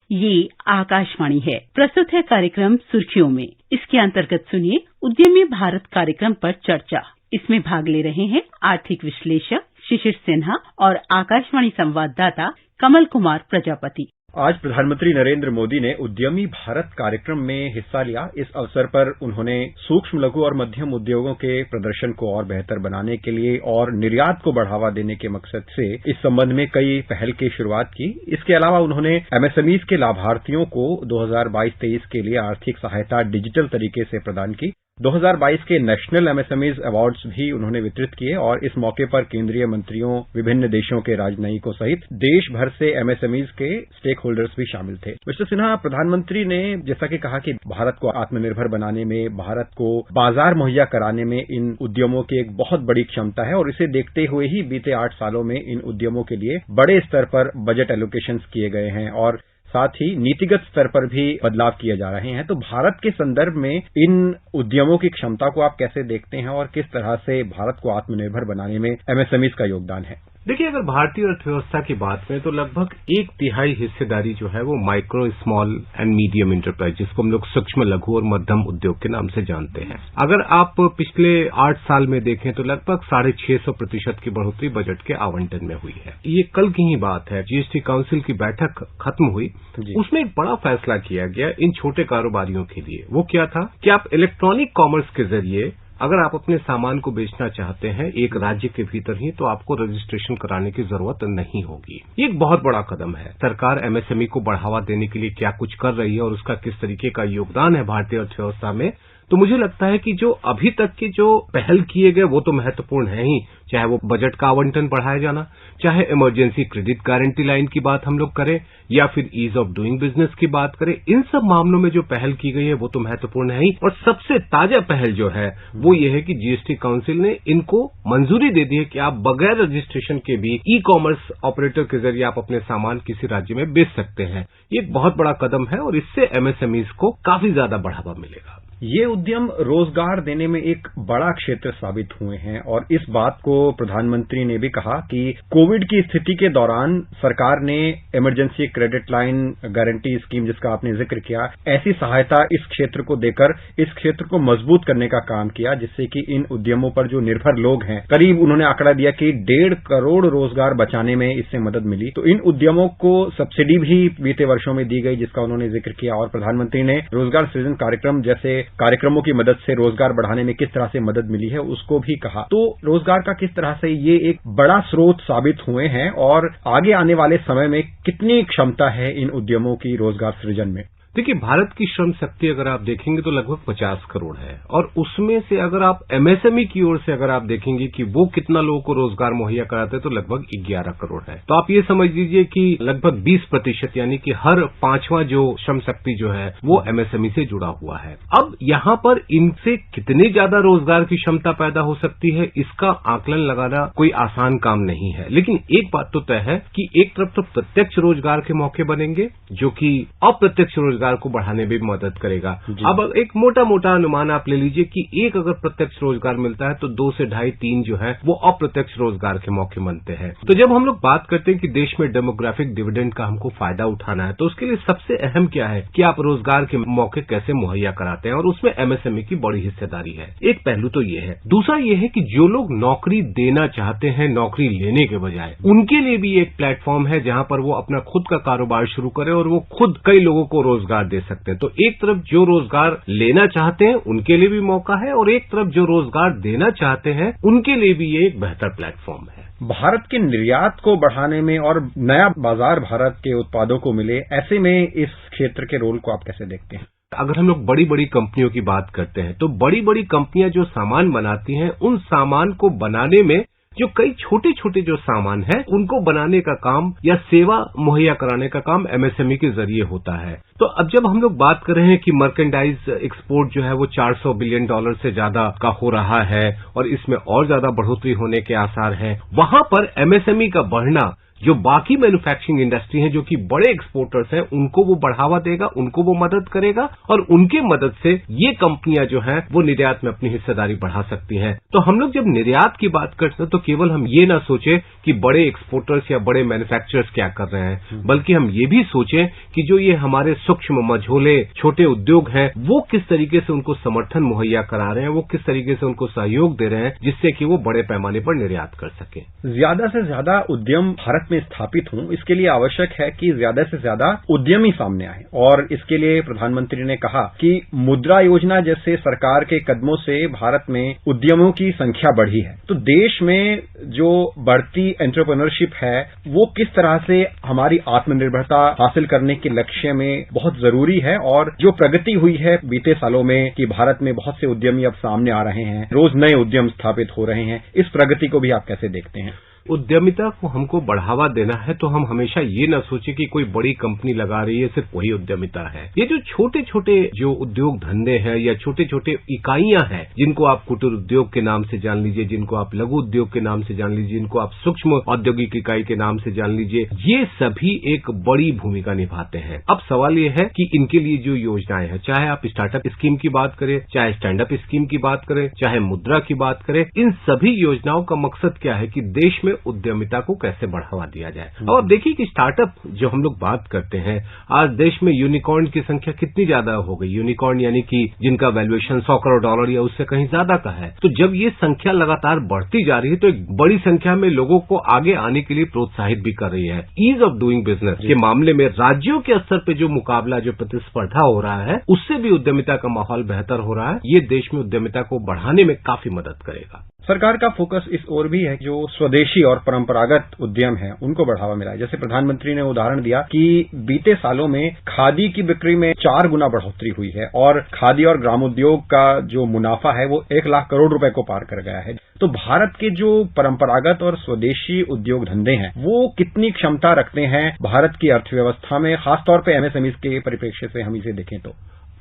ये आकाशवाणी है। प्रस्तुत है कार्यक्रम सुर्खियों में। इसके अंतर्गत सुनिए उद्यमी भारत कार्यक्रम पर चर्चा। इसमें भाग ले रहे हैं आर्थिक विश्लेषक शिशिर सिन्हा और आकाशवाणी संवाददाता कमल कुमार प्रजापति। आज प्रधानमंत्री नरेंद्र मोदी ने उद्यमी भारत कार्यक्रम में हिस्सा लिया। इस अवसर पर उन्होंने सूक्ष्म, लघु और मध्यम उद्योगों के प्रदर्शन को और बेहतर बनाने के लिए और निर्यात को बढ़ावा देने के मकसद से इस संबंध में कई पहल की शुरुआत की। इसके अलावा उन्होंने एमएसएमईज के लाभार्थियों को 2022-23 के लिए आर्थिक सहायता डिजिटल तरीके से प्रदान की। 2022 के नेशनल एमएसएमईज अवार्ड्स भी उन्होंने वितरित किए और इस मौके पर केंद्रीय मंत्रियों, विभिन्न देशों के राजनयिकों सहित देश भर से एमएसएमईज के स्टेक होल्डर्स भी शामिल थे। मिस्टर सिन्हा, प्रधानमंत्री ने जैसा कि कहा कि भारत को आत्मनिर्भर बनाने में, भारत को बाजार मुहैया कराने में इन उद्यमों की एक बहुत बड़ी क्षमता है और इसे देखते हुए ही बीते 8 सालों में इन उद्यमों के लिए बड़े स्तर पर बजट एलोकेशंस किए गए हैं और साथ ही नीतिगत स्तर पर भी बदलाव किए जा रहे हैं। तो भारत के संदर्भ में इन उद्यमों की क्षमता को आप कैसे देखते हैं और किस तरह से भारत को आत्मनिर्भर बनाने में एमएसएमईज का योगदान है? देखिए, अगर भारतीय अर्थव्यवस्था की बात करें तो लगभग 1/3 हिस्सेदारी जो है वो micro, small and medium enterprise, जिसको हम लोग सूक्ष्म, लघु और मध्यम उद्योग के नाम से जानते हैं। अगर आप पिछले 8 साल में देखें तो लगभग 650% की बढ़ोतरी बजट के आवंटन में हुई है। ये कल की ही बात है, जीएसटी काउंसिल की बैठक खत्म हुई, उसमें एक बड़ा फैसला किया गया इन छोटे कारोबारियों के लिए। वो क्या था कि आप इलेक्ट्रॉनिक कॉमर्स के जरिए अगर आप अपने सामान को बेचना चाहते हैं एक राज्य के भीतर ही, तो आपको रजिस्ट्रेशन कराने की जरूरत नहीं होगी। ये एक बहुत बड़ा कदम है। सरकार एमएसएमई को बढ़ावा देने के लिए क्या कुछ कर रही है और उसका किस तरीके का योगदान है भारतीय अर्थव्यवस्था में, तो मुझे लगता है कि जो अभी तक के जो पहल किए गए वो तो महत्वपूर्ण है ही, चाहे वो बजट का आवंटन बढ़ाया जाना, चाहे इमरजेंसी क्रेडिट गारंटी लाइन की बात हम लोग करें या फिर ईज ऑफ डूइंग बिजनेस की बात करें। इन सब मामलों में जो पहल की गई है वो तो महत्वपूर्ण है ही। और सबसे ताजा पहल जो है वो ये है कि जीएसटी काउंसिल ने इनको मंजूरी दे दी है कि आप बगैर रजिस्ट्रेशन के भी ई कॉमर्स ऑपरेटर के जरिए आप अपने सामान किसी राज्य में बेच सकते हैं। ये एक बहुत बड़ा कदम है और इससे एमएसएमईज को काफी ज्यादा बढ़ावा मिलेगा। ये उद्यम रोजगार देने में एक बड़ा क्षेत्र साबित हुए हैं और इस बात को प्रधानमंत्री ने भी कहा कि कोविड की स्थिति के दौरान सरकार ने emergency credit line guarantee scheme, जिसका आपने जिक्र किया, ऐसी सहायता इस क्षेत्र को देकर इस क्षेत्र को मजबूत करने का काम किया, जिससे कि इन उद्यमों पर जो निर्भर लोग हैं, करीब उन्होंने आंकड़ा दिया कि 1.5 करोड़ रोजगार बचाने में इससे मदद मिली। तो इन उद्यमों को सब्सिडी भी बीते वर्षों में दी गई, जिसका उन्होंने जिक्र किया और प्रधानमंत्री ने रोजगार सृजन कार्यक्रम जैसे कार्यक्रमों की मदद से रोजगार बढ़ाने में किस तरह से मदद मिली है उसको भी कहा। तो रोजगार का किस तरह से ये एक बड़ा स्रोत साबित हुए हैं और आगे आने वाले समय में कितनी क्षमता है इन उद्यमों की रोजगार सृजन में? देखिए, भारत की श्रम शक्ति अगर आप देखेंगे तो लगभग 50 करोड़ है और उसमें से अगर आप एमएसएमई की ओर से अगर आप देखेंगे कि वो कितना लोगों को रोजगार मुहैया कराते हैं तो लगभग 11 करोड़ है। तो आप ये समझ लीजिए कि लगभग 20% यानी कि हर 5वां जो श्रम शक्ति जो है वो एमएसएमई से जुड़ा हुआ है। अब यहाँ पर इनसे कितने ज्यादा रोजगार की क्षमता पैदा हो सकती है इसका आकलन लगाना कोई आसान काम नहीं है, लेकिन एक बात तो तय है कि एक तरफ तो प्रत्यक्ष रोजगार के मौके बनेंगे जो कि अप्रत्यक्ष रोजगार को बढ़ाने में भी मदद करेगा। अब एक मोटा मोटा अनुमान आप ले लीजिए कि एक अगर प्रत्यक्ष रोजगार मिलता है तो 2 से 2.5-3 जो है वो अप्रत्यक्ष रोजगार के मौके बनते हैं। तो जब हम लोग बात करते हैं कि देश में डेमोग्राफिक डिविडेंड का हमको फायदा उठाना है तो उसके लिए सबसे अहम क्या है कि आप रोजगार के मौके कैसे मुहैया कराते हैं और उसमें एमएसएमई की बड़ी हिस्सेदारी है। एक पहलू तो ये है। दूसरा ये है कि जो लोग नौकरी देना चाहते हैं नौकरी लेने के बजाय, उनके लिए भी एक प्लेटफॉर्म है जहां पर वो अपना खुद का कारोबार शुरू करे और वो खुद कई लोगों को रोजगार दे सकते हैं। तो एक तरफ जो रोजगार लेना चाहते हैं उनके लिए भी मौका है और एक तरफ जो रोजगार देना चाहते हैं उनके लिए भी ये एक बेहतर प्लेटफॉर्म है। भारत के निर्यात को बढ़ाने में और नया बाजार भारत के उत्पादों को मिले, ऐसे में इस क्षेत्र के रोल को आप कैसे देखते हैं? अगर हम लोग बड़ी बड़ी कंपनियों की बात करते हैं तो बड़ी बड़ी कंपनियां जो सामान बनाती हैं उन सामान को बनाने में जो कई छोटे छोटे जो सामान है उनको बनाने का काम या सेवा मुहैया कराने का काम एमएसएमई के जरिए होता है। तो अब जब हम लोग बात कर रहे हैं कि मर्केंडाइज एक्सपोर्ट जो है वो $400 बिलियन से ज्यादा का हो रहा है और इसमें और ज्यादा बढ़ोतरी होने के आसार हैं, वहां पर एमएसएमई का बढ़ना जो बाकी मैन्युफैक्चरिंग इंडस्ट्री है, जो कि बड़े एक्सपोर्टर्स हैं, उनको वो बढ़ावा देगा, उनको वो मदद करेगा और उनके मदद से ये कंपनियां जो हैं वो निर्यात में अपनी हिस्सेदारी बढ़ा सकती हैं। तो हम लोग जब निर्यात की बात करते हैं तो केवल हम ये ना सोचे कि बड़े एक्सपोर्टर्स या बड़े मैन्युफैक्चरर्स क्या कर रहे हैं, बल्कि हम ये भी सोचें कि जो ये हमारे सूक्ष्म मझोले छोटे उद्योग हैं वो किस तरीके से उनको समर्थन मुहैया करा रहे हैं, वो किस तरीके से उनको सहयोग दे रहे हैं, जिससे कि वो बड़े पैमाने पर निर्यात कर सके। ज्यादा से ज्यादा उद्यम भारत में स्थापित हों, इसके लिए आवश्यक है कि ज्यादा से ज्यादा उद्यमी सामने आए और इसके लिए प्रधानमंत्री ने कहा कि मुद्रा योजना जैसे सरकार के कदमों से भारत में उद्यमों की संख्या बढ़ी है। तो देश में जो बढ़ती एंटरप्रेन्योरशिप है वो किस तरह से हमारी आत्मनिर्भरता हासिल करने के लक्ष्य में बहुत जरूरी है और जो प्रगति हुई है बीते सालों में कि भारत में बहुत से उद्यमी अब सामने आ रहे हैं, रोज नए उद्यम स्थापित हो रहे हैं, इस प्रगति को भी आप कैसे देखते हैं? उद्यमिता को हमको बढ़ावा देना है तो हम हमेशा ये ना सोचे कि कोई बड़ी कंपनी लगा रही है सिर्फ वही उद्यमिता है। ये जो छोटे छोटे जो उद्योग धंधे हैं या छोटे छोटे इकाइयां हैं, जिनको आप कुटीर उद्योग के नाम से जान लीजिए, जिनको आप लघु उद्योग के नाम से जान लीजिए, जिनको आप सूक्ष्म औद्योगिक इकाई के नाम से जान लीजिए, ये सभी एक बड़ी भूमिका निभाते हैं। अब सवाल ये है कि इनके लिए जो योजनाएं हैं, चाहे आप स्टार्टअप स्कीम की बात करें, चाहे स्टैंडअप स्कीम की बात करें, चाहे मुद्रा की बात करें, इन सभी योजनाओं का मकसद क्या है कि देश में उद्यमिता को कैसे बढ़ावा दिया जाए। और अब देखिए कि स्टार्टअप जो हम लोग बात करते हैं, आज देश में यूनिकॉर्न की संख्या कितनी ज्यादा हो गई। यूनिकॉर्न यानी कि जिनका वैल्यूएशन $100 करोड़ या उससे कहीं ज्यादा का है। तो जब ये संख्या लगातार बढ़ती जा रही है तो एक बड़ी संख्या में लोगों को आगे आने के लिए प्रोत्साहित भी कर रही है। ईज ऑफ डूइंग बिजनेस के मामले में राज्यों के स्तर पर जो मुकाबला, जो प्रतिस्पर्धा हो रहा है, उससे भी उद्यमिता का माहौल बेहतर हो रहा है। ये देश में उद्यमिता को बढ़ाने में काफी मदद करेगा। सरकार का फोकस इस ओर भी है जो स्वदेशी और परंपरागत उद्यम है उनको बढ़ावा मिला है। जैसे प्रधानमंत्री ने उदाहरण दिया कि बीते सालों में खादी की बिक्री में 4 गुना बढ़ोतरी हुई है और खादी और ग्रामोद्योग का जो मुनाफा है वो 1 लाख करोड़ रुपए को पार कर गया है। तो भारत के जो परंपरागत और स्वदेशी उद्योग धंधे हैं वो कितनी क्षमता रखते हैं भारत की अर्थव्यवस्था में, खासतौर पर एमएसएमई के परिप्रेक्ष्य से हम इसे देखें तो?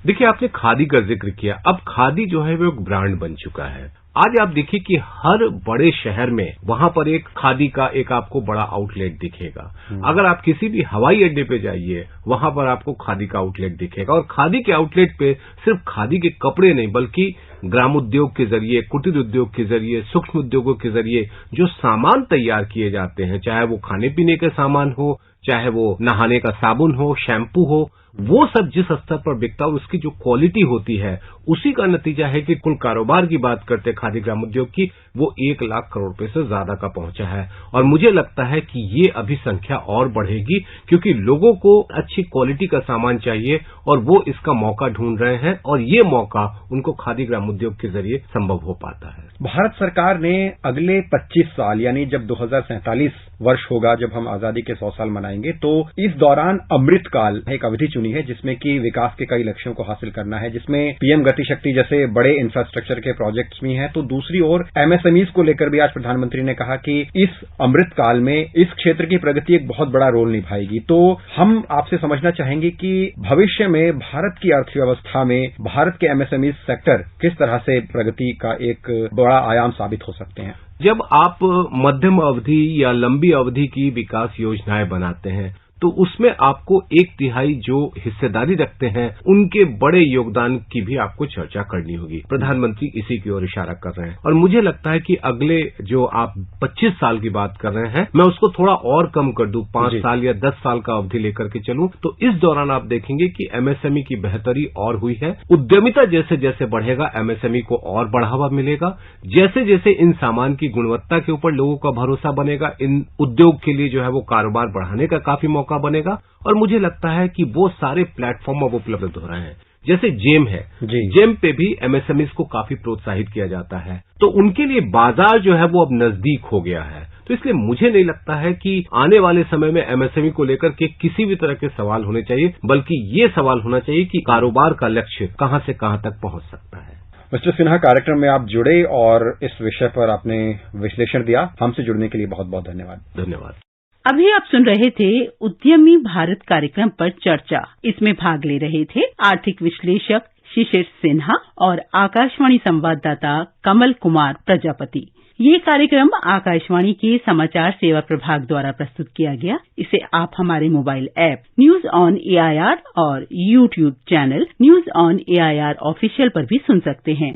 देखिए, आपने खादी का जिक्र किया। अब खादी जो है वो एक ब्रांड बन चुका है। आज आप देखिए कि हर बड़े शहर में वहां पर एक खादी का एक आपको बड़ा आउटलेट दिखेगा। अगर आप किसी भी हवाई अड्डे पे जाइए, वहां पर आपको खादी का आउटलेट दिखेगा। और खादी के आउटलेट पे सिर्फ खादी के कपड़े नहीं, बल्कि ग्रामोद्योग के जरिए, कुटीर उद्योग के जरिए, सूक्ष्म उद्योगों के जरिए जो सामान तैयार किए जाते हैं, चाहे वो खाने पीने के सामान हो, चाहे वो नहाने का साबुन हो, शैम्पू हो, वो सब जिस स्तर पर बिकता है और उसकी जो क्वालिटी होती है, उसी का नतीजा है कि कुल कारोबार की बात करते हैं खादी ग्रामोद्योग की, वो 1 लाख करोड़ रुपए से ज्यादा का पहुंचा है। और मुझे लगता है कि ये अभी संख्या और बढ़ेगी, क्योंकि लोगों को अच्छी क्वालिटी का सामान चाहिए और वो इसका मौका ढूंढ रहे हैं और ये मौका उनको खादी ग्रामोद्योग के जरिए संभव हो पाता है। भारत सरकार ने अगले 25 साल यानी जब 2047 वर्ष होगा, जब हम आजादी के 100 साल मनाएंगे, तो इस दौरान अमृतकाल एक अवधि चुनी है जिसमें कि विकास के कई लक्ष्यों को हासिल करना है, जिसमें पीएम गति शक्ति जैसे बड़े इंफ्रास्ट्रक्चर के प्रोजेक्ट्स भी हैं। तो दूसरी ओर एमएसएमईज को लेकर भी आज प्रधानमंत्री ने कहा कि इस अमृतकाल में इस क्षेत्र की प्रगति एक बहुत बड़ा रोल निभाएगी। तो हम आपसे समझना चाहेंगे कि भविष्य में भारत की अर्थव्यवस्था में भारत के एमएसएमई सेक्टर किस तरह से प्रगति का एक बड़ा आयाम साबित हो सकते हैं। जब आप मध्यम अवधि या लंबी अवधि की विकास योजनाएं बनाते हैं तो उसमें आपको 1/3 जो हिस्सेदारी रखते हैं उनके बड़े योगदान की भी आपको चर्चा करनी होगी। प्रधानमंत्री इसी की ओर इशारा कर रहे हैं और मुझे लगता है कि अगले जो आप 25 साल की बात कर रहे हैं, मैं उसको थोड़ा और कम कर दूं, 5 साल या 10 साल का अवधि लेकर के चलूं, तो इस दौरान आप देखेंगे कि एमएसएमई की बेहतरी और हुई है। उद्यमिता जैसे जैसे बढ़ेगा, एमएसएमई को और बढ़ावा मिलेगा। जैसे जैसे इन सामान की गुणवत्ता के ऊपर लोगों का भरोसा बनेगा, इन उद्योग के लिए जो है वो कारोबार बढ़ाने का काफी मौका बनेगा। और मुझे लगता है कि वो सारे प्लेटफॉर्म अब उपलब्ध हो रहे हैं। जैसे जेम है, जेम पे भी एमएसएमईज को काफी प्रोत्साहित किया जाता है, तो उनके लिए बाजार जो है वो अब नजदीक हो गया है। तो इसलिए मुझे नहीं लगता है कि आने वाले समय में एमएसएमई को लेकर के किसी भी तरह के सवाल होने चाहिए, बल्कि ये सवाल होना चाहिए कि कारोबार का लक्ष्य कहां से कहां तक पहुंच सकता है। मिस्टर सिन्हा, कार्यक्रम में आप जुड़े और इस विषय पर आपने विश्लेषण दिया। हमसे जुड़ने के लिए बहुत बहुत धन्यवाद। धन्यवाद। अभी आप सुन रहे थे उद्यमी भारत कार्यक्रम पर चर्चा। इसमें भाग ले रहे थे आर्थिक विश्लेषक शिशिर सिन्हा और आकाशवाणी संवाददाता कमल कुमार प्रजापति। ये कार्यक्रम आकाशवाणी के समाचार सेवा प्रभाग द्वारा प्रस्तुत किया गया। इसे आप हमारे mobile app news on AIR और YouTube channel news on AIR official पर भी सुन सकते हैं।